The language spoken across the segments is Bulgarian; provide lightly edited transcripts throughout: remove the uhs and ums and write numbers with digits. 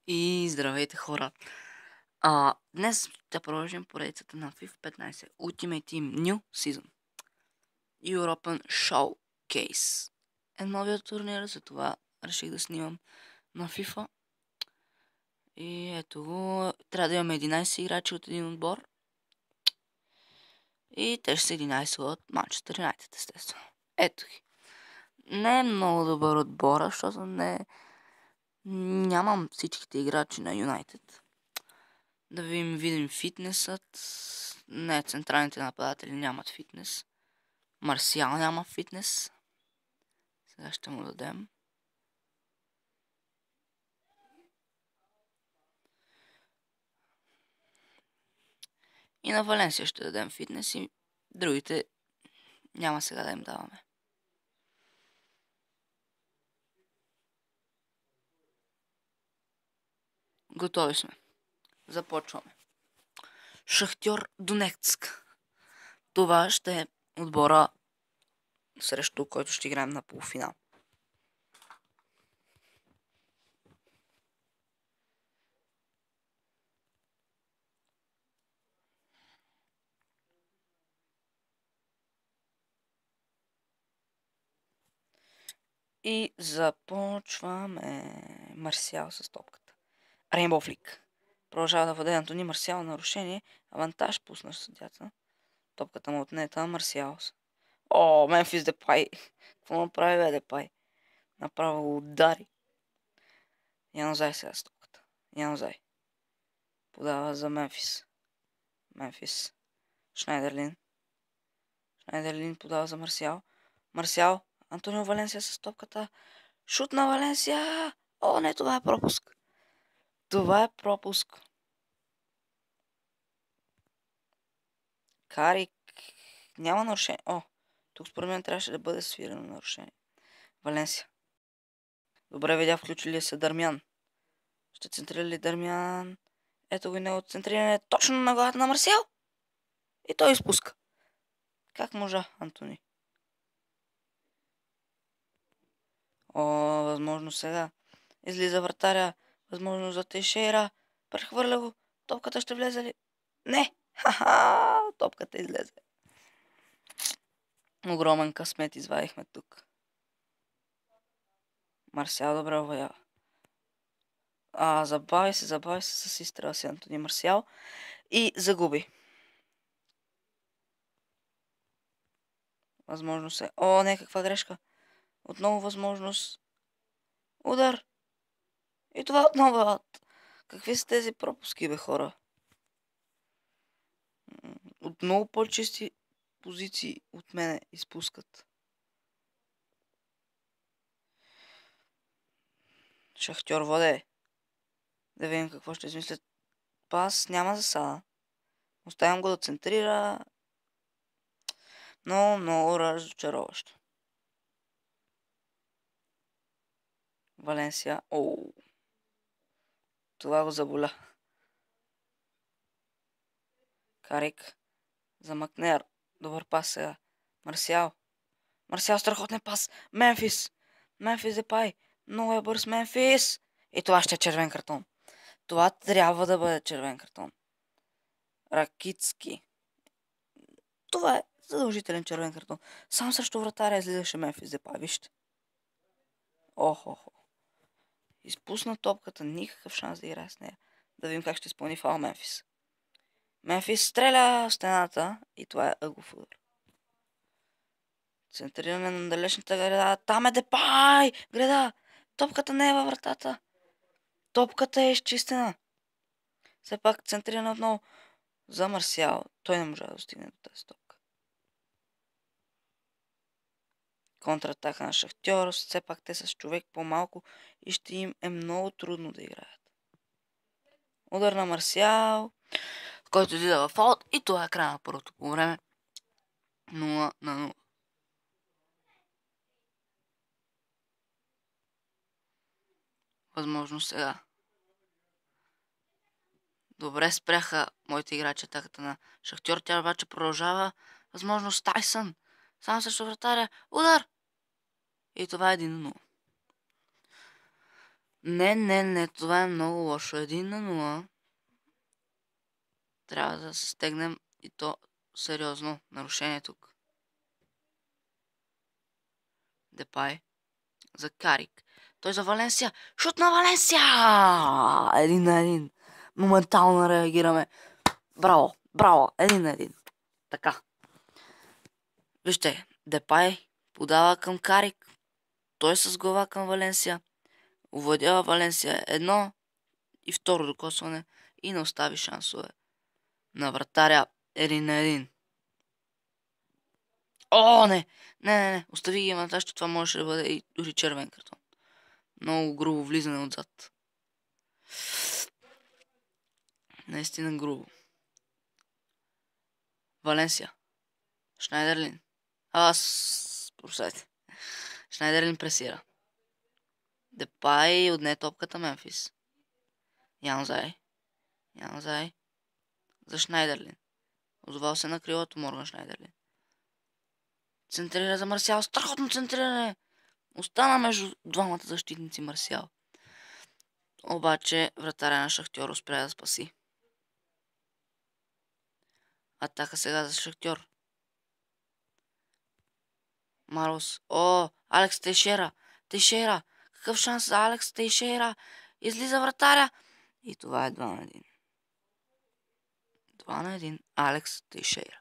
И здравейте, хора! Днес ще продължим поредицата на FIFA 15 Ultimate Team New Season European Showcase е новият турнир, затова реших да снимам на FIFA. И ето го, трябва да имаме 11 играчи от един отбор. И те ще са 11 от Manchester United, естествено. Ето ги. Не е много добър отбор, защото нямам всичките играчи на United. Да видим фитнесът. Не, централните нападатели нямат фитнес. Марсиал няма фитнес. Сега ще му дадем. И на Валенсия ще дадем фитнес и другите няма сега да им даваме. Готови сме. Започваме. Шахтьор Донецк. Това ще е отбора, срещу който ще играем на полуфинал. И започваме. Марсиал с топката. Рейнбоу флик. Продължава да въде Антони Марсиал, нарушение. Авантаж пуснаш съдята. Топката му отнета. Марсиал. О, Мемфис Депай. Какво направи, бе, Депай? Направо го удари. Янозай сега с топката. Янозай. Подава за Мемфис. Мемфис. Шнайдерлин. Шнайдерлин подава за Марсиал. Марсиал. Антонио Валенсия с топката. Шут на Валенсия. О, не, това е пропуск. Това е пропуск. Карик. Няма нарушение. О, тук според мен трябваше да бъде свирено нарушение. Валенсия. Добре, видя, включи ли се Дърмян. Ще центрира ли Дърмян? Ето го и него центриране точно на главата на Марсиал. И той изпуска. Как можа, Антони? О, възможно сега. Излиза вратаря. Възможно за Тейшейра. Прехвърля го. Топката ще влезе ли? Не! Ха-ха! Топката излезе. Огромен късмет извадихме тук. Марсиал добре оваява. Забави се с изстрела си Антони Марсиал. И загуби. Възможност е. О, не, каква грешка. Отново възможност. Удар. И това отново е. Какви са тези пропуски, бе, хора? От много по-чисти позиции от мене изпускат. Шахтьор воде. Да видим какво ще измислят. Пас няма засада. Оставям го да центрира. Но много разочароващо. Валенсия. Оу. Това го заболя. Карик. За Макнер. Добър пас сега. Марсиал. Марсиал, страхотен пас. Мемфис. Мемфис Депай. Много е бърз Мемфис. И това ще е червен картон. Това трябва да бъде червен картон. Ракицки. Това е задължителен червен картон. Сам срещу вратаря излизаше Мемфис Депай. Вижте. Охо. Изпусна топката. Никакъв шанс да играе с нея. Да видим как ще изпълни фал Мемфис. Мемфис стреля в стената. И това е ъгов удар. Центриране на далечната града. Там е Депай! Града! Топката не е във вратата. Топката е изчистена. Все пак центриране отново за Марсиал. Той не може да достигне до тази топка. Контратака на Шахтьор. Все пак те са с човек по-малко и ще им е много трудно да играят. Удар на Марсиал, който излиза във фаут и това е края на първото по време. 0-0. Възможно сега. Добре спряха моите играчи атаката на Шахтьор. Тя обаче продължава. Възможност Тайсън. Само срещу вратаря. Удар! И това е 1-0. Не, това е много лошо. 1-0. Трябва да се стегнем и то сериозно. Нарушение тук. Депай. За Карик. Той за Валенсия. Шут на Валенсия! 1-1. Моментално реагираме. Браво. 1-1. Така. Вижте, Депай подава към Карик. Той с глава към Валенсия. Овладява Валенсия едно и второ докосване и не остави шансове на вратаря 1-1. О, не. Остави ги именно, защото това можеше да бъде и дори червен картон. Много грубо влизане отзад. Наистина грубо. Валенсия. Шнайдерлин. Прощайте. Шнайдерлин пресира. Депай отне топката Мемфис. Янзай. За Шнайдерлин. Озовал се на крилото Морган Шнайдерлин. Центрира за Марсиал. Страхотно центриране. Остана между двамата защитници Марсиал. Обаче вратаря на Шахтьор успя да спаси. Атака сега за Шахтьор. Марос. Алекс Тейшера. Какъв шанс за Алекс Тейшера. Излиза вратаря. И това е 2-1. 2-1. Алекс Тейшера.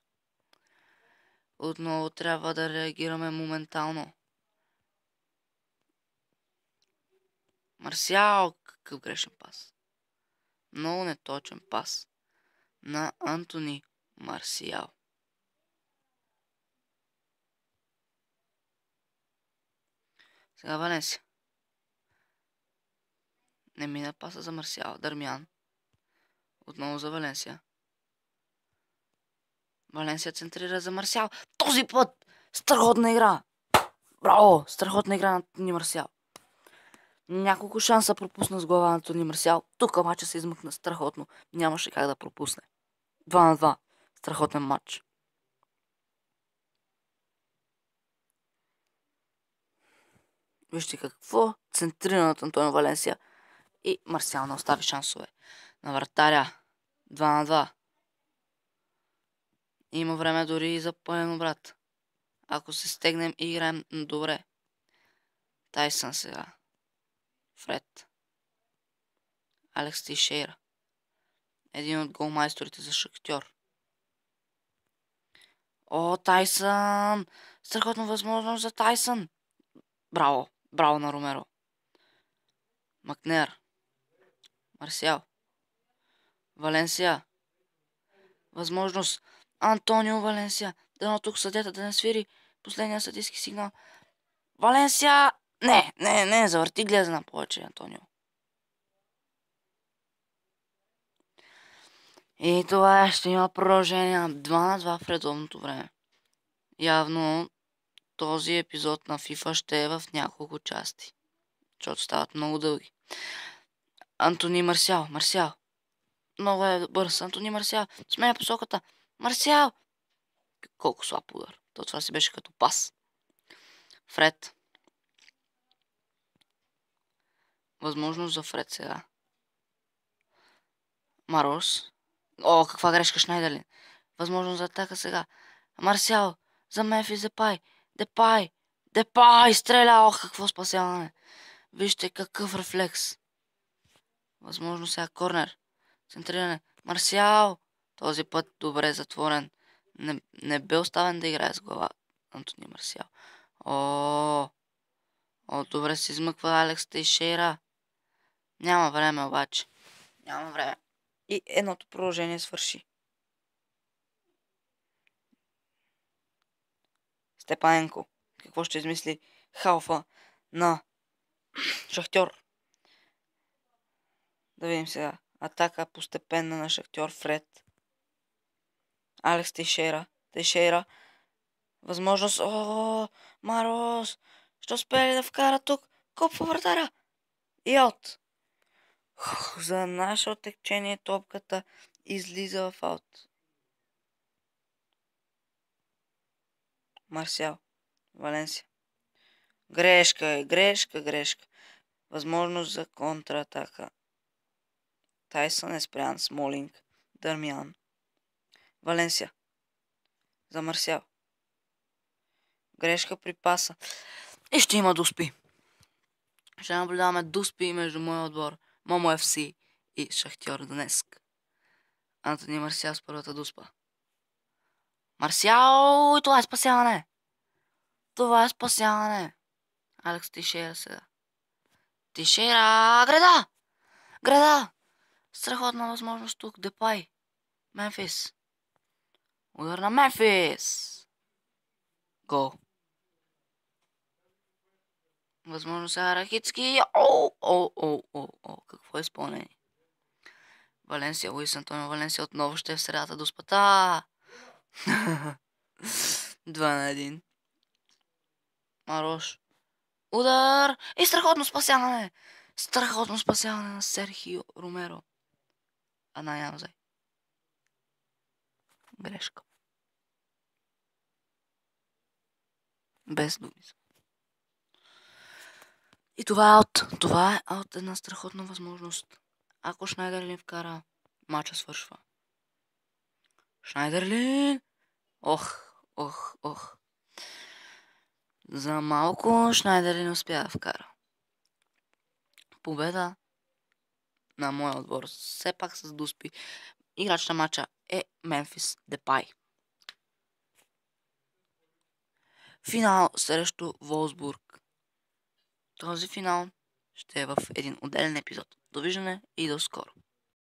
Отново трябва да реагираме моментално. Марсиал. Какъв грешен пас. Много неточен пас на Антони Марсиал. Сега Валенсия. Не мина паса за Марсиал. Дармян. Отново за Валенсия. Валенсия центрира за Марсиал. Този път! Страхотна игра! Браво! Страхотна игра на Антони Марсиал. Няколко шанса пропусна с глава на Антони Марсиал. Тук матча се измъкна страхотно. Нямаше как да пропусне. 2-2. Страхотен матч. Вижте какво центрира на Антони Валенсия. И Марсиал не остави шансове. На вратаря. 2-2. Има време дори и за пълен обрат. Ако се стегнем и играем добре. Тайсън сега. Фред. Алекс Тейшера. Един от голмайсторите за Шахтьор. Тайсън! Страхотна възможност за Тайсън! Браво на Ромеро. Макнер. Марсиал. Валенсия. Възможност. Антонио Валенсия. Дано тук съдята да не свири последния съдийски сигнал. Валенсия! Не, завърти глезна повече, Антонио. И това ще има продължение 2-2 в редовното време. Явно този епизод на FIFA ще е в няколко части, защото стават много дълги. Антони Марсиал. Много е бърз. Антони Марсиал. Сменя посоката. Марсиал! Колко слаб удар. Това си беше като пас. Фред. Възможност за Фред сега. Марос. Каква грешка Шнайдерлин. Възможност за атака сега. Марсиал. За Мемфис Депай. Стреля. Какво спасяване. Вижте какъв рефлекс. Възможно сега корнер. Центриране. Марсиал. Този път добре затворен. Не бе оставен да играе с глава Антони Марсиал. Добре се измъква Алекс Тейшера. Няма време обаче. И едното продължение свърши. Степаненко. Какво ще измисли халфа на Шахтьор? Да видим сега. Атака постепенна на Шахтьор. Фред. Алекс Тейшера. Възможност. Марос. Ще успее да вкара тук. Коп по вратаря. И аут. За наше отекчение топката излиза в аут. Марсиал. Валенсия. Грешка. Възможност за контратака. Тайсън е спрян. Смолинг. Дърмян. Валенсия. За Марсиал. Грешка при паса. И ще има дуспи. Ще наблюдаваме дуспи между моя отбор Момо ФС и Шахтьор Донецк. Антони Марсиал с първата дуспа. Марсиал! И това е спасяване! Това е спасяване! Алекс Тишера сега. Тишера! Греда! Греда! Страхотна възможност тук. Депай. Мемфис. Удар на Мемфис! Гол. Възможно сега Рахицки. Какво е изпълнение? Валенсия, Луис Антонио Валенсия отново ще е в средата до спата. 2-1. Марош. Удар! И страхотно спасяване! Страхотно спасяване на Серхио Ромеро. Няма зай. Грешка. Без думи. И това е аут. Това е аут. Една страхотна възможност. Ако Шнайдерлин вкара, мача свършва. Шнайдерлин! Ох. За малко Шнайдерлин успя да вкара. Победа на моя отбор. Все пак с дуспи. Играч на мача е Мемфис Депай. Финал срещу Волсбург. Този финал ще е в един отделен епизод. Довиждане и до скоро.